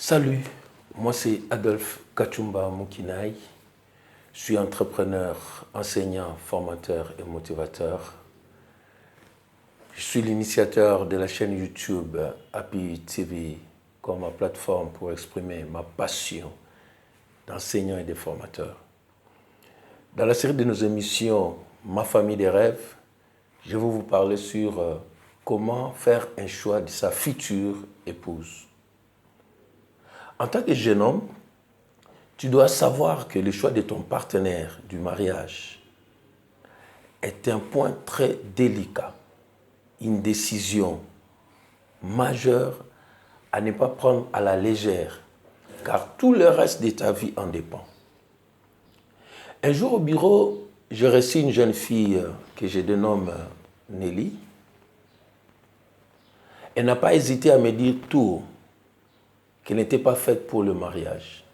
Salut, moi c'est Adolphe Kachumba Mukinaï. Je suis entrepreneur, enseignant, formateur et motivateur. Je suis l'initiateur de la chaîne YouTube Happy TV comme ma plateforme pour exprimer ma passion d'enseignant et de formateur. Dans la série de nos émissions Ma famille des rêves, je vais vous parler sur comment faire un choix de sa future épouse. En tant que jeune homme, tu dois savoir que le choix de ton partenaire du mariage est un point très délicat, une décision majeure à ne pas prendre à la légère, car tout le reste de ta vie en dépend. Un jour au bureau, je reçus une jeune fille que je dénomme Nelly. Elle n'a pas hésité à me dire tout qu'elle n'était pas faite pour le mariage.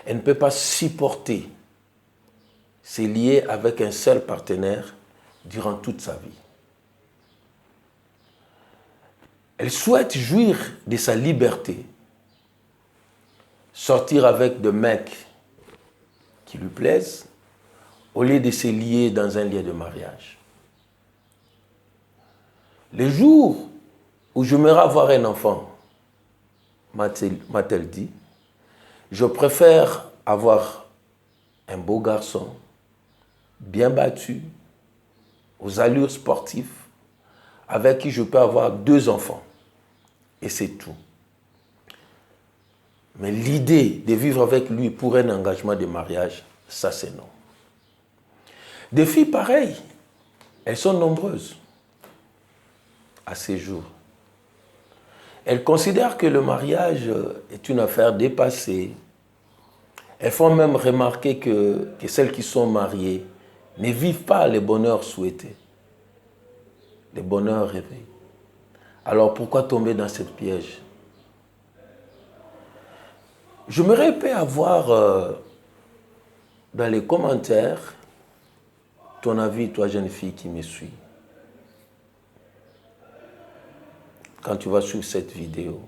Elle ne peut pas supporter se lier avec un seul partenaire durant toute sa vie. Elle souhaite jouir de sa liberté, sortir avec des mecs qui lui plaisent, au lieu de se lier dans un lieu de mariage. Le jour où j'aimerais avoir un enfant, m'a-t-elle dit, je préfère avoir un beau garçon, bien battu, aux allures sportives, avec qui je peux avoir 2 enfants. Et c'est tout. Mais l'idée de vivre avec lui pour un engagement de mariage, ça c'est non. Des filles pareilles, elles sont nombreuses à ces jours. Elles considèrent que le mariage est une affaire dépassée. Elles font même remarquer que celles qui sont mariées ne vivent pas le bonheur souhaité, le bonheur rêvé. Alors pourquoi tomber dans ce piège? J'aimerais avoir dans les commentaires ton avis, toi jeune fille qui me suis. Quand tu vas suivre cette vidéo,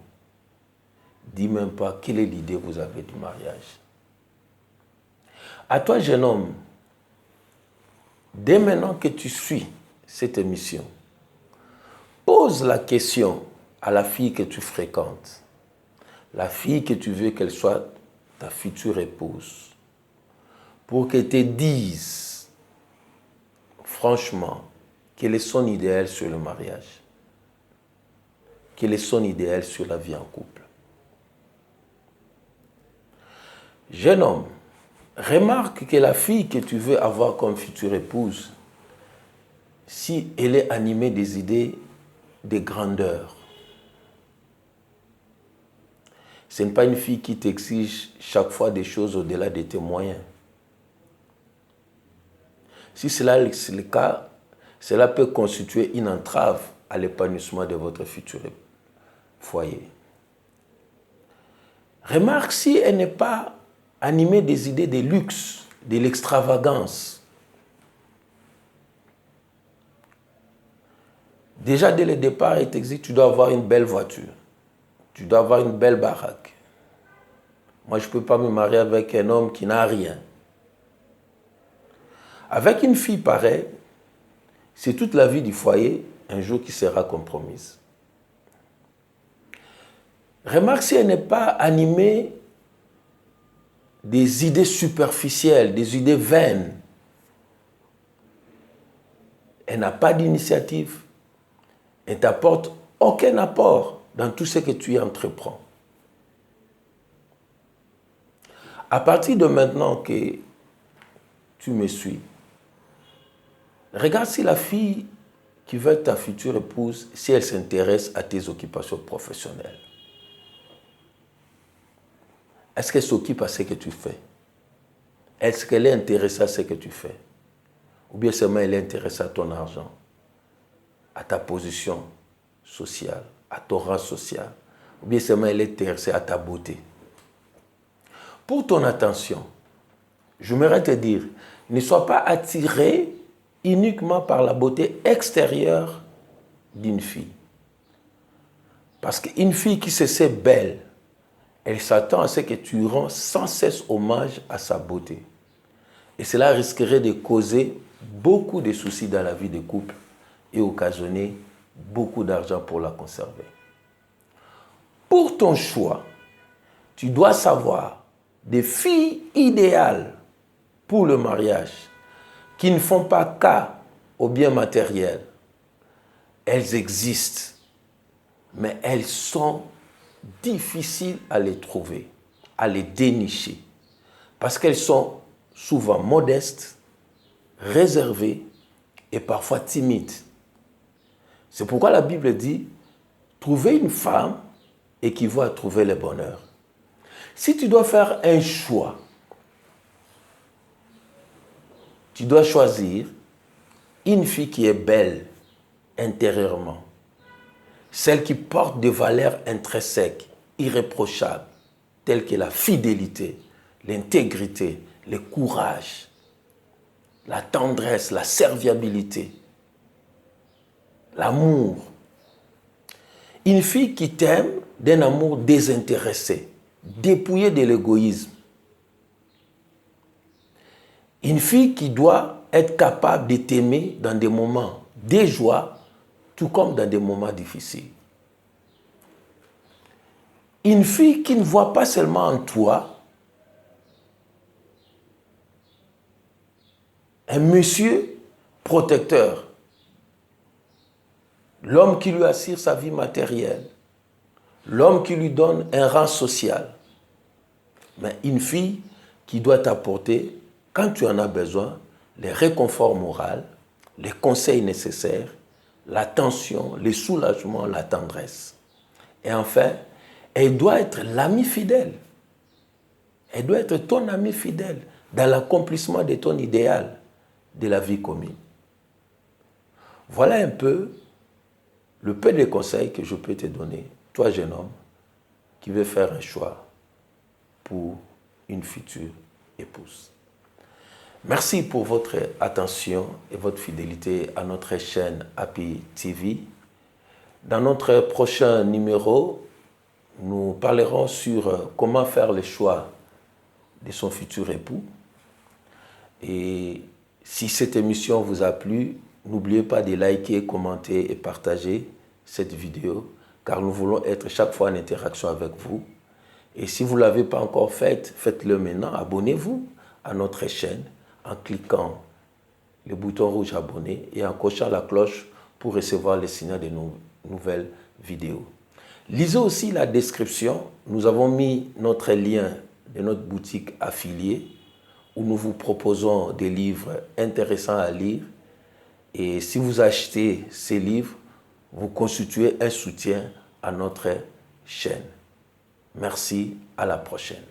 dis même pas quelle est l'idée que vous avez du mariage. À toi jeune homme, dès maintenant que tu suis cette émission, pose la question à la fille que tu fréquentes, la fille que tu veux qu'elle soit ta future épouse, pour qu'elle te dise franchement quel est son idéal sur le mariage, quel est son idéal sur la vie en couple. Jeune homme, remarque que la fille que tu veux avoir comme future épouse, si elle est animée des idées de grandeur, ce n'est pas une fille qui t'exige chaque fois des choses au-delà de tes moyens. Si cela est le cas, cela peut constituer une entrave à l'épanouissement de votre futur foyer. Remarque si elle n'est pas animée des idées de luxe, de l'extravagance. Déjà, dès le départ, elle t'exige, tu dois avoir une belle voiture. Tu dois avoir une belle baraque. Moi, je ne peux pas me marier avec un homme qui n'a rien. Avec une fille pareille, c'est toute la vie du foyer, un jour, qui sera compromise. Remarque si elle n'est pas animée des idées superficielles, des idées vaines. Elle n'a pas d'initiative. Elle ne t'apporte aucun apport dans tout ce que tu entreprends. À partir de maintenant que tu me suis, regarde si la fille qui veut être ta future épouse, si elle s'intéresse à tes occupations professionnelles. Est-ce qu'elle s'occupe à ce que tu fais? Est-ce qu'elle est intéressée à ce que tu fais? Ou bien seulement elle est intéressée à ton argent, à ta position sociale, à ton rang social? Ou bien seulement elle est intéressée à ta beauté? Pour ton attention, j'aimerais te dire, ne sois pas attiré uniquement par la beauté extérieure d'une fille. Parce qu'une fille qui se sait belle, elle s'attend à ce que tu rends sans cesse hommage à sa beauté. Et cela risquerait de causer beaucoup de soucis dans la vie des couples et occasionner beaucoup d'argent pour la conserver. Pour ton choix, tu dois savoir des filles idéales pour le mariage qui ne font pas cas aux biens matériels. Elles existent, mais elles sont difficiles à les trouver, à les dénicher, parce qu'elles sont souvent modestes, réservées et parfois timides. C'est pourquoi la Bible dit, trouver une femme équivaut à trouver le bonheur. Si tu dois faire un choix, tu dois choisir une fille qui est belle intérieurement, celle qui porte des valeurs intrinsèques, irréprochables, telles que la fidélité, l'intégrité, le courage, la tendresse, la serviabilité, l'amour. Une fille qui t'aime d'un amour désintéressé, dépouillée de l'égoïsme. Une fille qui doit être capable de t'aimer dans des moments de joie, tout comme dans des moments difficiles. Une fille qui ne voit pas seulement en toi un monsieur protecteur, l'homme qui lui assure sa vie matérielle, l'homme qui lui donne un rang social, mais une fille qui doit t'apporter, quand tu en as besoin, les réconforts moraux, les conseils nécessaires, l'attention, le soulagement, la tendresse. Et enfin, elle doit être l'ami fidèle. Elle doit être ton ami fidèle dans l'accomplissement de ton idéal de la vie commune. Voilà un peu le peu de conseils que je peux te donner, toi jeune homme, qui veut faire un choix pour une future épouse. Merci pour votre attention et votre fidélité à notre chaîne Happy TV. Dans notre prochain numéro, nous parlerons sur comment faire le choix de son futur époux. Et si cette émission vous a plu, n'oubliez pas de liker, commenter et partager cette vidéo, car nous voulons être chaque fois en interaction avec vous. Et si vous ne l'avez pas encore fait, faites-le maintenant. Abonnez-vous à notre chaîne en cliquant le bouton rouge abonner et en cochant la cloche pour recevoir les signaux de nos nouvelles vidéos. Lisez aussi la description. Nous avons mis notre lien de notre boutique affiliée où nous vous proposons des livres intéressants à lire. Et si vous achetez ces livres, vous constituez un soutien à notre chaîne. Merci, à la prochaine.